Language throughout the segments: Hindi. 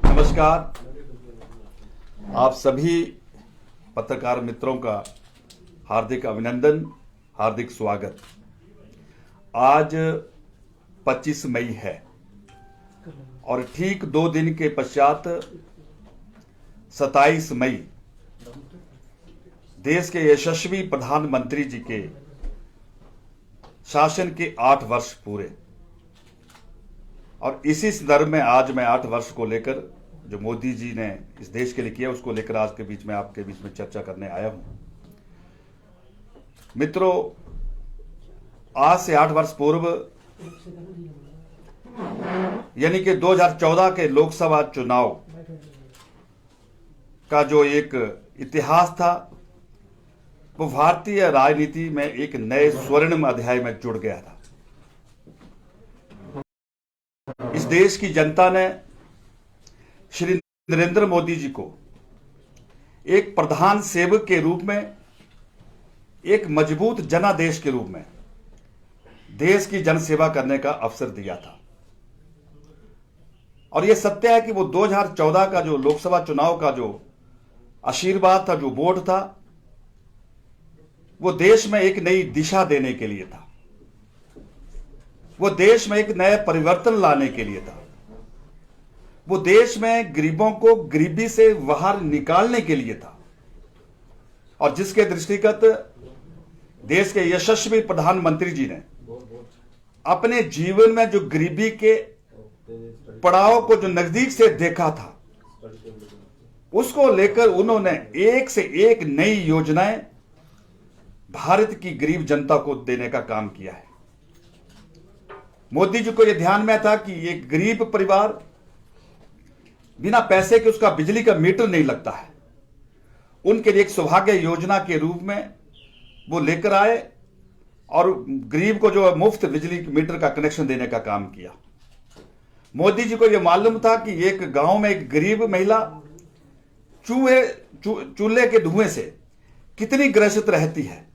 नमस्कार। आप सभी पत्रकार मित्रों का हार्दिक अभिनंदन, हार्दिक स्वागत। आज 25 मई है और ठीक 2 दिन के पश्चात 27 मई देश के यशस्वी प्रधानमंत्री जी के शासन के 8 वर्ष पूरे। और इसी संदर्भ में आज मैं 8 वर्ष को लेकर जो मोदी जी ने इस देश के लिए किया उसको लेकर आज के बीच में आपके बीच में चर्चा करने आया हूं। मित्रों, आज से 8 वर्ष पूर्व यानी कि 2014 के लोकसभा चुनाव का जो एक इतिहास था वो भारतीय राजनीति में एक नए स्वर्णिम अध्याय में जुड़ गया था। इस देश की जनता ने श्री नरेंद्र मोदी जी को एक प्रधान सेवक के रूप में, एक मजबूत जनादेश के रूप में देश की जनसेवा करने का अवसर दिया था। और यह सत्य है कि वो 2014 का जो लोकसभा चुनाव का जो आशीर्वाद था, जो वोट था, वो देश में एक नई दिशा देने के लिए था। वो देश में एक नए परिवर्तन लाने के लिए था। वो देश में गरीबों को गरीबी से बाहर निकालने के लिए था। और जिसके दृष्टिगत देश के यशस्वी प्रधानमंत्री जी ने अपने जीवन में जो गरीबी के पड़ाव को जो नजदीक से देखा था, उसको लेकर उन्होंने एक से एक नई योजनाएं भारत की गरीब जनता को देने का काम किया है। मोदी जी को यह ध्यान में था कि एक गरीब परिवार बिना पैसे के उसका बिजली का मीटर नहीं लगता है। उनके लिए एक सौभाग्य योजना के रूप में वो लेकर आए और गरीब को जो मुफ्त बिजली मीटर का कनेक्शन देने का काम किया। मोदी जी को यह मालूम था कि एक गांव में एक गरीब महिला चूल्हे के धुएं से कितनी ग्रसित रहती है,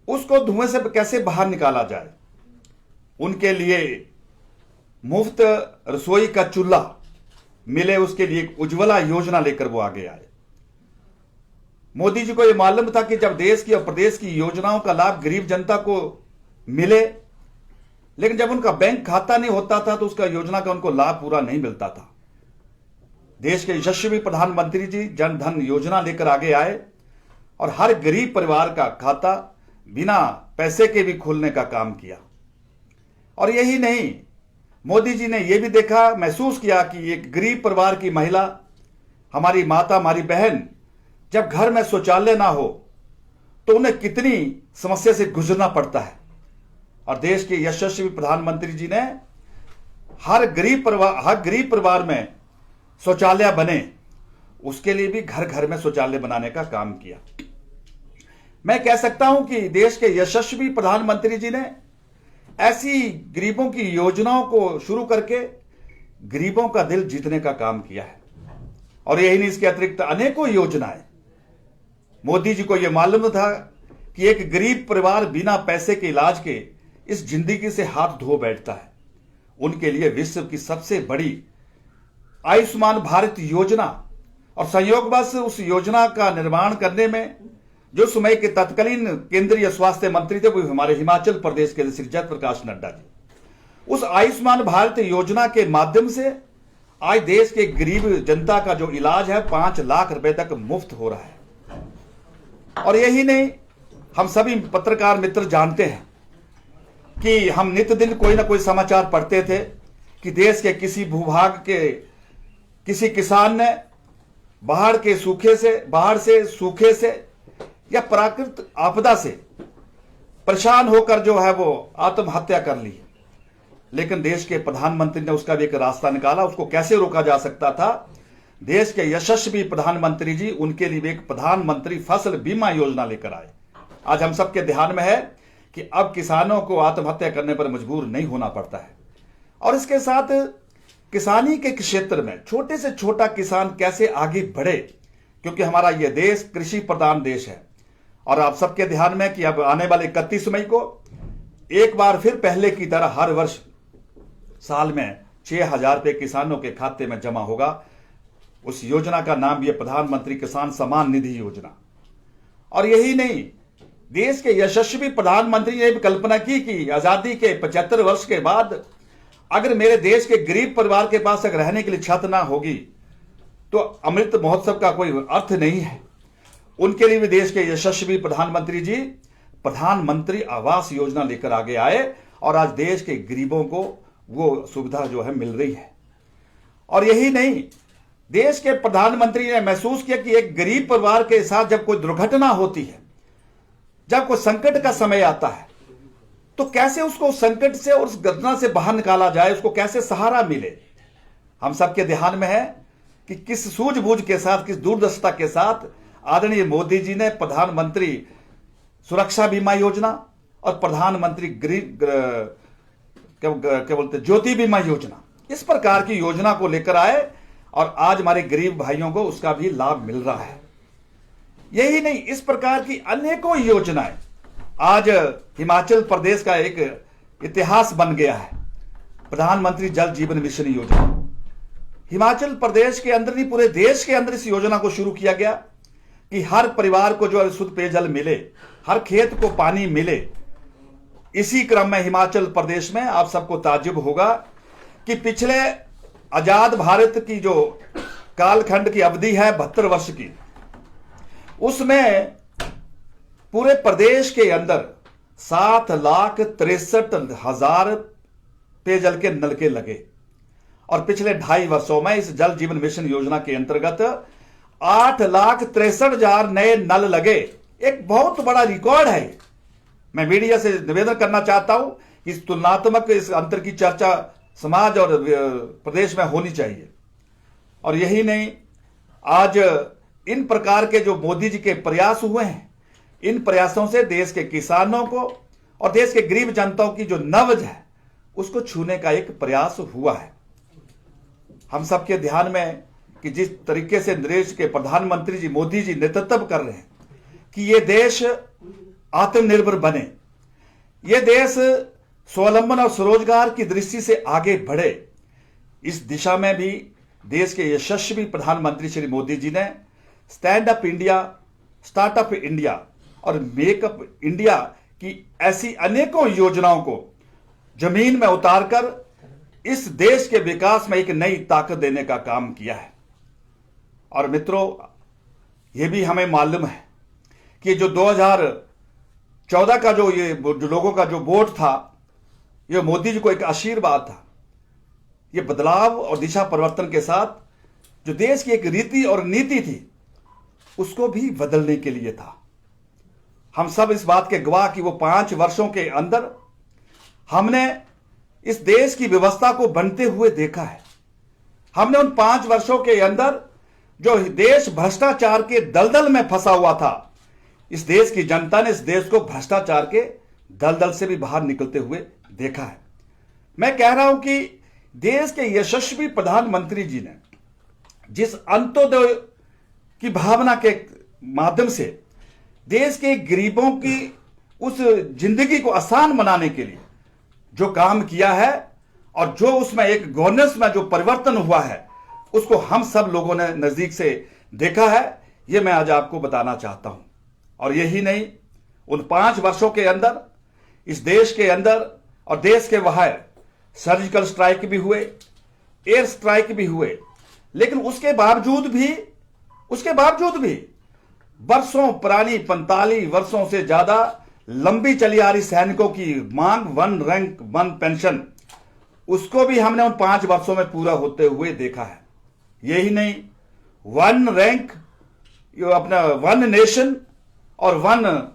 उसको धुएं से कैसे बाहर निकाला जाए। उनके लिए मुफ्त रसोई का चूल्हा मिले, उसके लिए एक उज्ज्वला योजना लेकर वो आगे आए। मोदी जी को यह मालूम था कि जब देश की और प्रदेश की योजनाओं का लाभ गरीब जनता को मिले, लेकिन जब उनका बैंक खाता नहीं होता था तो उसका योजना का उनको लाभ पूरा नहीं मिलता था। देश के यशस्वी प्रधानमंत्री जी जन धन योजना लेकर आगे आए और हर गरीब परिवार का खाता बिना पैसे के भी खोलने का काम किया। और यही नहीं, मोदी जी ने यह भी देखा, महसूस किया कि एक गरीब परिवार की महिला, हमारी माता, हमारी बहन, जब घर में शौचालय ना हो तो उन्हें कितनी समस्या से गुजरना पड़ता है। और देश के यशस्वी प्रधानमंत्री जी ने हर गरीब परिवार में शौचालय बने, उसके लिए भी घर घर में शौचालय बनाने का काम किया। मैं कह सकता हूं कि देश के यशस्वी प्रधानमंत्री जी ने ऐसी गरीबों की योजनाओं को शुरू करके गरीबों का दिल जीतने का काम किया है। और यही नहीं, इसके अतिरिक्त अनेकों योजनाएं। मोदी जी को यह मालूम था कि एक गरीब परिवार बिना पैसे के इलाज के इस जिंदगी से हाथ धो बैठता है। उनके लिए विश्व की सबसे बड़ी आयुष्मान भारत योजना और संयोगवश उस योजना का निर्माण करने में जो समय के तत्कालीन केंद्रीय स्वास्थ्य मंत्री थे वो हमारे हिमाचल प्रदेश के श्री जयप्रकाश नड्डा जी। उस आयुष्मान भारत योजना के माध्यम से आज देश के गरीब जनता का जो इलाज है 5 लाख रुपए तक मुफ्त हो रहा है। और यही नहीं, हम सभी पत्रकार मित्र जानते हैं कि हम नित्य दिन कोई ना कोई समाचार पढ़ते थे कि देश के किसी भूभाग के किसी किसान ने बाढ़ से सूखे से या प्राकृतिक आपदा से परेशान होकर जो है वो आत्महत्या कर ली। लेकिन देश के प्रधानमंत्री ने उसका भी एक रास्ता निकाला, उसको कैसे रोका जा सकता था। देश के यशस्वी प्रधानमंत्री जी उनके लिए एक प्रधानमंत्री फसल बीमा योजना लेकर आए। आज हम सबके ध्यान में है कि अब किसानों को आत्महत्या करने पर मजबूर नहीं होना पड़ता है। और इसके साथ किसानी के क्षेत्र में छोटे से छोटा किसान कैसे आगे बढ़े, क्योंकि हमारा यह देश कृषि प्रधान देश है। और आप सबके ध्यान में कि अब आने वाले 31 मई को एक बार फिर पहले की तरह हर वर्ष साल में 6,000 रुपये किसानों के खाते में जमा होगा। उस योजना का नाम भी है प्रधानमंत्री किसान सम्मान निधि योजना। और यही नहीं, देश के यशस्वी प्रधानमंत्री ने भी कल्पना की कि आजादी के 75 वर्ष के बाद अगर मेरे देश के गरीब परिवार के पास अगर रहने के लिए छत ना होगी तो अमृत महोत्सव का कोई अर्थ नहीं है। उनके लिए भी देश के यशस्वी प्रधानमंत्री जी प्रधानमंत्री आवास योजना लेकर आगे आए और आज देश के गरीबों को वो सुविधा जो है मिल रही है। और यही नहीं, देश के प्रधानमंत्री ने महसूस किया कि एक गरीब परिवार के साथ जब कोई दुर्घटना होती है, जब कोई संकट का समय आता है, तो कैसे उसको संकट से और उस घटना से बाहर निकाला जाए, उसको कैसे सहारा मिले। हम सबके ध्यान में है कि किस सूझबूझ के साथ, किस दूरदर्शिता के साथ आदरणीय मोदी जी ने प्रधानमंत्री सुरक्षा बीमा योजना और प्रधानमंत्री गरीब क्या बोलते ज्योति बीमा योजना, इस प्रकार की योजना को लेकर आए और आज हमारे गरीब भाइयों को उसका भी लाभ मिल रहा है। यही नहीं, इस प्रकार की अनेकों योजनाएं आज हिमाचल प्रदेश का एक इतिहास बन गया है। प्रधानमंत्री जल जीवन मिशन योजना हिमाचल प्रदेश के अंदर नहीं, पूरे देश के अंदर इस योजना को शुरू किया गया कि हर परिवार को जो शुद्ध पेयजल मिले, हर खेत को पानी मिले। इसी क्रम में हिमाचल प्रदेश में आप सबको ताज्जुब होगा कि पिछले आजाद भारत की जो कालखंड की अवधि है 72 वर्ष की, उसमें पूरे प्रदेश के अंदर 7,63,000 पेयजल के नलके लगे और पिछले 2.5 वर्षों में इस जल जीवन मिशन योजना के अंतर्गत 8,63,000 नए नल लगे। एक बहुत बड़ा रिकॉर्ड है। मैं मीडिया से निवेदन करना चाहता हूं, इस तुलनात्मक इस अंतर की चर्चा समाज और प्रदेश में होनी चाहिए। और यही नहीं, आज इन प्रकार के जो मोदी जी के प्रयास हुए हैं, इन प्रयासों से देश के किसानों को और देश के गरीब जनताओं की जो नब्ज है उसको छूने का एक प्रयास हुआ है। हम सबके ध्यान में कि जिस तरीके से देश के प्रधानमंत्री जी मोदी जी नेतृत्व कर रहे हैं कि ये देश आत्मनिर्भर बने, ये देश स्वावलंबन और स्वरोजगार की दृष्टि से आगे बढ़े, इस दिशा में भी देश के यशस्वी प्रधानमंत्री श्री मोदी जी ने stand up India, startup India और मेकअप इंडिया की ऐसी अनेकों योजनाओं को जमीन में उतारकर इस देश के विकास में एक नई ताकत देने का काम किया है। और मित्रों, यह भी हमें मालूम है कि जो 2014 का जो लोगों का जो वोट था, यह मोदी जी को एक आशीर्वाद था। यह बदलाव और दिशा परिवर्तन के साथ जो देश की एक रीति और नीति थी उसको भी बदलने के लिए था। हम सब इस बात के गवाह कि वो 5 वर्षों के अंदर हमने इस देश की व्यवस्था को बनते हुए देखा है। हमने उन 5 वर्षों के अंदर जो देश भ्रष्टाचार के दलदल में फंसा हुआ था, इस देश की जनता ने इस देश को भ्रष्टाचार के दलदल से भी बाहर निकलते हुए देखा है। मैं कह रहा हूं कि देश के यशस्वी प्रधानमंत्री जी ने जिस अंत्योदय की भावना के माध्यम से देश के गरीबों की उस जिंदगी को आसान बनाने के लिए जो काम किया है और जो उसमें एक गवर्नेंस में जो परिवर्तन हुआ है, उसको हम सब लोगों ने नजदीक से देखा है। यह मैं आज आपको बताना चाहता हूं। और यही नहीं, उन 5 वर्षों के अंदर इस देश के अंदर और देश के बाहर सर्जिकल स्ट्राइक भी हुए, एयर स्ट्राइक भी हुए, लेकिन उसके बावजूद भी वर्षों पुरानी 45 वर्षों से ज्यादा लंबी चली आ रही सैनिकों की मांग 1 रैंक 1 पेंशन, उसको भी हमने उन 5 वर्षों में पूरा होते हुए देखा है। यही नहीं, 1 रैंक अपना 1 नेशन और 1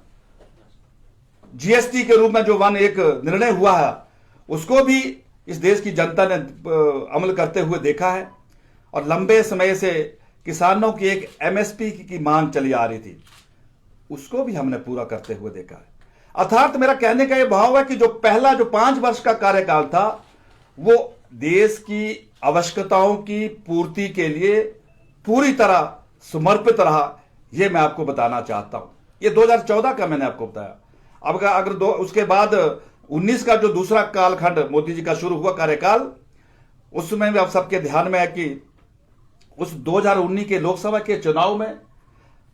जीएसटी के रूप में जो 1 एक निर्णय हुआ है, उसको भी इस देश की जनता ने अमल करते हुए देखा है। और लंबे समय से किसानों की एक एमएसपी की मांग चली आ रही थी, उसको भी हमने पूरा करते हुए देखा है। अर्थात मेरा कहने का यह भाव है कि जो पहला जो 5 वर्ष का कार्यकाल था, वो देश की आवश्यकताओं की पूर्ति के लिए पूरी तरह समर्पित रहा। यह मैं आपको बताना चाहता हूं। ये 2014 का मैंने आपको बताया। अब अगर उसके बाद 2019 का जो दूसरा कालखंड मोदी जी का शुरू हुआ कार्यकाल, उसमें भी आप सबके ध्यान में है कि उस 2019 के लोकसभा के चुनाव में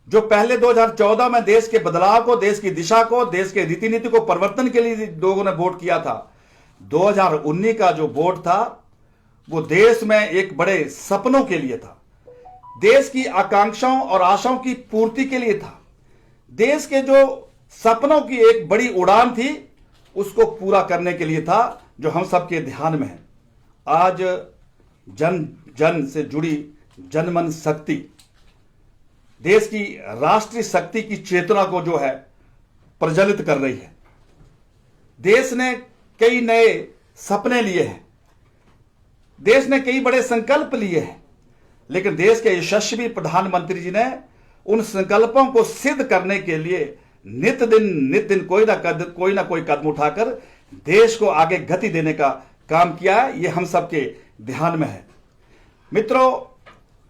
जो पहले 2014 में देश के बदलाव को, देश की दिशा को, देश के रीति नीति को परिवर्तन के लिए लोगों ने वोट किया था, 2019 का जो वोट था वो देश में एक बड़े सपनों के लिए था, देश की आकांक्षाओं और आशाओं की पूर्ति के लिए था, देश के जो सपनों की एक बड़ी उड़ान थी उसको पूरा करने के लिए था, जो हम सबके ध्यान में है। आज जन जन से जुड़ी जनमन शक्ति, देश की राष्ट्रीय शक्ति की चेतना को जो है प्रज्वलित कर रही है। देश ने कई नए सपने लिए हैं, देश ने कई बड़े संकल्प लिए हैं, लेकिन देश के यशस्वी प्रधानमंत्री जी ने उन संकल्पों को सिद्ध करने के लिए नित दिन कोई ना कोई कदम उठाकर देश को आगे गति देने का काम किया है। ये हम सबके ध्यान में है। मित्रों,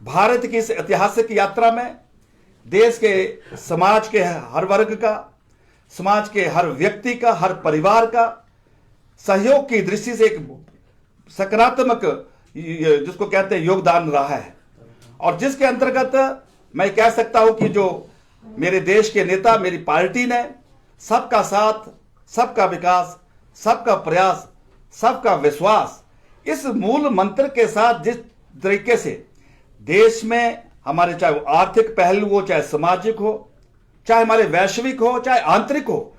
भारत की इस ऐतिहासिक यात्रा में देश के समाज के हर वर्ग का, समाज के हर व्यक्ति का, हर परिवार का सहयोग की दृष्टि से एक सकारात्मक, जिसको कहते हैं, योगदान रहा है, और जिसके अंतर्गत मैं कह सकता हूं कि जो मेरे देश के नेता, मेरी पार्टी ने सबका साथ, सबका विकास, सबका प्रयास, सबका विश्वास, इस मूल मंत्र के साथ जिस तरीके से देश में हमारे, चाहे वो आर्थिक पहलू हो, चाहे सामाजिक हो, चाहे हमारे वैश्विक हो, चाहे आंतरिक हो,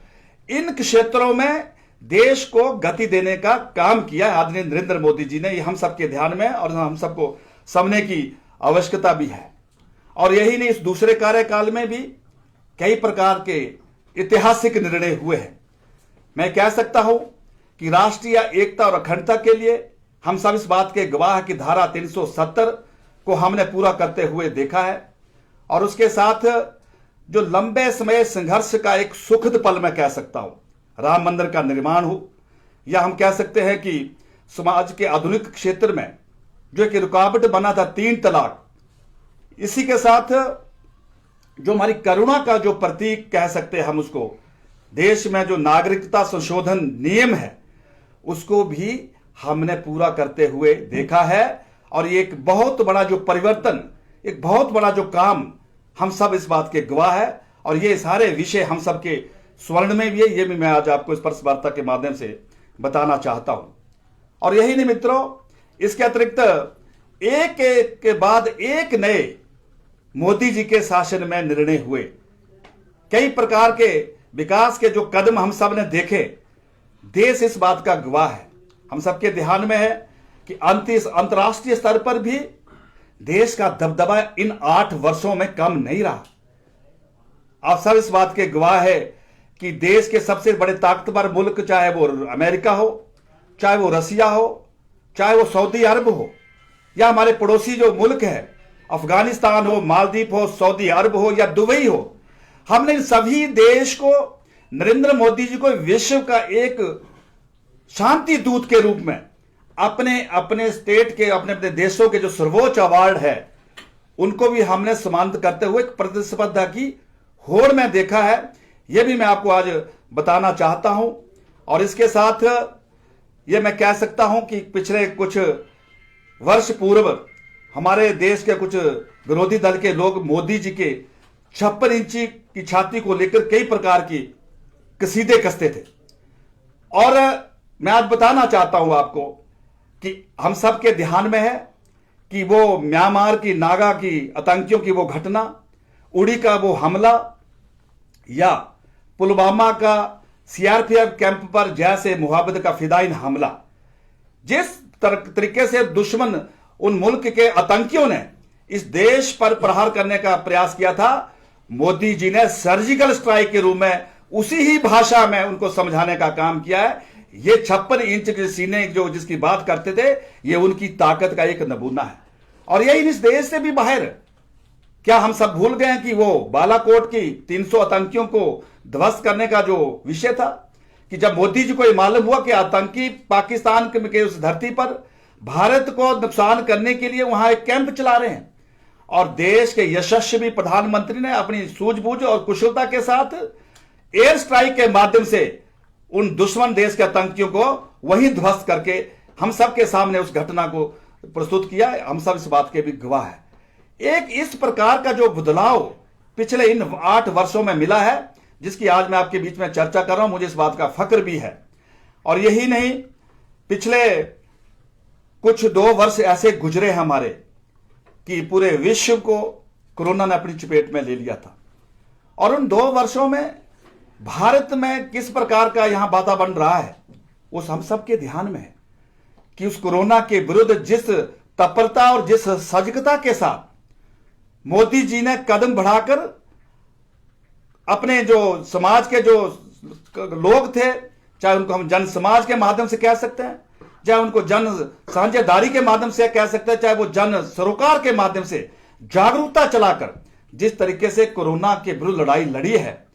इन क्षेत्रों में देश को गति देने का काम किया आदरणीय नरेंद्र मोदी जी ने। ये हम सबके ध्यान में और हम सबको समझने की आवश्यकता भी है। और यही नहीं, इस दूसरे कार्यकाल में भी कई प्रकार के ऐतिहासिक निर्णय हुए हैं। मैं कह सकता हूं कि राष्ट्रीय एकता और अखंडता के लिए हम सब इस बात के गवाह की धारा 370 को हमने पूरा करते हुए देखा है, और उसके साथ जो लंबे समय संघर्ष का एक सुखद पल मैं कह सकता हूं, राम मंदिर का निर्माण हो, या हम कह सकते हैं कि समाज के आधुनिक क्षेत्र में जो एक रुकावट बना था 3 तलाक, इसी के साथ जो हमारी करुणा का जो प्रतीक कह सकते हैं हम उसको, देश में जो नागरिकता संशोधन नियम है उसको भी हमने पूरा करते हुए देखा है। और ये एक बहुत बड़ा जो परिवर्तन, एक बहुत बड़ा जो काम, हम सब इस बात के गवाह है। और ये सारे विषय हम सब के स्वर्ण में भी है, ये भी मैं आज आपको इस स्पर्श वार्ता के माध्यम से बताना चाहता हूं। और यही नहीं मित्रों, इसके अतिरिक्त एक के बाद एक नए मोदी जी के शासन में निर्णय हुए, कई प्रकार के विकास के जो कदम हम सब ने देखे, देश इस बात का गवाह है। हम सबके ध्यान में है कि अंतर्राष्ट्रीय स्तर पर भी देश का दबदबा इन 8 वर्षों में कम नहीं रहा। आप सब इस बात के गवाह है कि देश के सबसे बड़े ताकतवर मुल्क, चाहे वो अमेरिका हो, चाहे वो रसिया हो, चाहे वो सऊदी अरब हो, या हमारे पड़ोसी जो मुल्क है अफगानिस्तान हो, मालदीव हो, सऊदी अरब हो या दुबई हो, हमने इन सभी देश को नरेंद्र मोदी जी को विश्व का एक शांति दूत के रूप में अपने अपने स्टेट के, अपने अपने देशों के जो सर्वोच्च अवार्ड है उनको भी हमने सम्मानित करते हुए एक प्रतिस्पर्धा की होड़ में देखा है। यह भी मैं आपको आज बताना चाहता हूं। और इसके साथ यह मैं कह सकता हूं कि पिछले कुछ वर्ष पूर्व हमारे देश के कुछ विरोधी दल के लोग मोदी जी के 56 इंची की छाती को लेकर कई प्रकार की कसीदे कसते थे। और मैं आज बताना चाहता हूं आपको कि हम सब के ध्यान में है कि वो म्यांमार की नागा की आतंकियों की वो घटना, उड़ी का वो हमला, या पुलवामा का सीआरपीएफ कैंप पर जैसे मोहब्बत का फिदाइन हमला, जिस तरीके से दुश्मन उन मुल्क के आतंकियों ने इस देश पर प्रहार करने का प्रयास किया था, मोदी जी ने सर्जिकल स्ट्राइक के रूप में उसी ही भाषा में उनको समझाने का काम किया है। ये 56 इंच के सीने जो जिसकी बात करते थे, ये उनकी ताकत का एक नमूना है। और यही इस देश से भी बाहर, क्या हम सब भूल गए हैं कि वो बालाकोट की 300 आतंकियों को ध्वस्त करने का जो विषय था, कि जब मोदी जी को यह मालूम हुआ कि आतंकी पाकिस्तान के उस धरती पर भारत को नुकसान करने के लिए वहां एक कैंप चला रहे हैं, और देश के यशस्वी प्रधानमंत्री ने अपनी सूझबूझ और कुशलता के साथ एयर स्ट्राइक के माध्यम से उन दुश्मन देश के आतंकियों को वही ध्वस्त करके हम सबके सामने उस घटना को प्रस्तुत किया। हम सब इस बात के भी गवाह है। एक इस प्रकार का जो बदलाव पिछले इन 8 वर्षों में मिला है, जिसकी आज मैं आपके बीच में चर्चा कर रहा हूं, मुझे इस बात का फख्र भी है। और यही नहीं, पिछले कुछ 2 वर्ष ऐसे गुजरे हमारे कि पूरे विश्व को कोरोना ने अपनी चपेट में ले लिया था। और उन 2 वर्षों में भारत में किस प्रकार का यहां वातावरण रहा है, उस हम सबके ध्यान में है कि उस कोरोना के विरुद्ध जिस तत्परता और जिस सजगता के साथ मोदी जी ने कदम बढ़ाकर अपने जो समाज के जो लोग थे, चाहे उनको हम जन समाज के माध्यम से कह सकते हैं, चाहे उनको जन साझेदारी के माध्यम से कह सकते हैं, चाहे वो जन सरोकार के माध्यम से जागरूकता चलाकर जिस तरीके से कोरोना के विरुद्ध लड़ाई लड़ी है,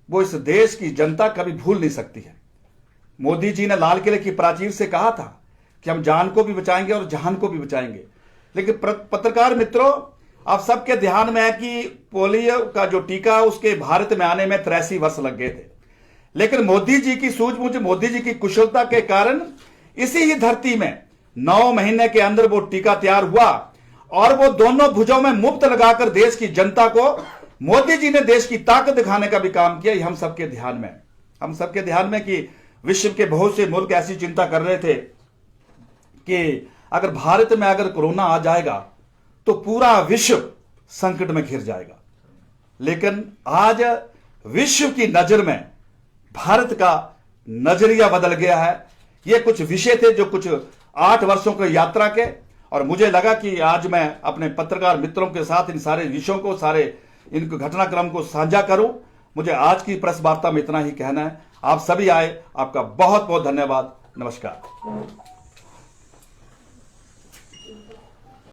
वो इस देश की जनता कभी भूल नहीं सकती है। मोदी जी ने लाल किले की प्राचीर से कहा था कि हम जान को भी बचाएंगे और जहान को भी बचाएंगे। लेकिन पत्रकार मित्रों, आप सबके ध्यान में है कि पोलियो का जो टीका उसके भारत में आने में 83 वर्ष लग गए थे। लेकिन मोदी जी की सूझबूझ, मोदी जी की कुशलता के कारण इसी ही धरती में 9 महीने के अंदर वो टीका तैयार हुआ और वो दोनों भुजों में मुफ्त लगाकर देश की जनता को मोदी जी ने देश की ताकत दिखाने का भी काम किया। हम सबके ध्यान में, हम सबके ध्यान में कि विश्व के बहुत से मुल्क ऐसी चिंता कर रहे थे कि अगर भारत में अगर कोरोना आ जाएगा तो पूरा विश्व संकट में घिर जाएगा। लेकिन आज विश्व की नजर में भारत का नजरिया बदल गया है। ये कुछ विषय थे जो कुछ 8 वर्षों की यात्रा के, और मुझे लगा कि आज मैं अपने पत्रकार मित्रों के साथ इन सारे विषयों को, सारे इन घटनाक्रम को साझा करूं। मुझे आज की प्रेस वार्ता में इतना ही कहना है। आप सभी आए, आपका बहुत बहुत धन्यवाद। नमस्कार।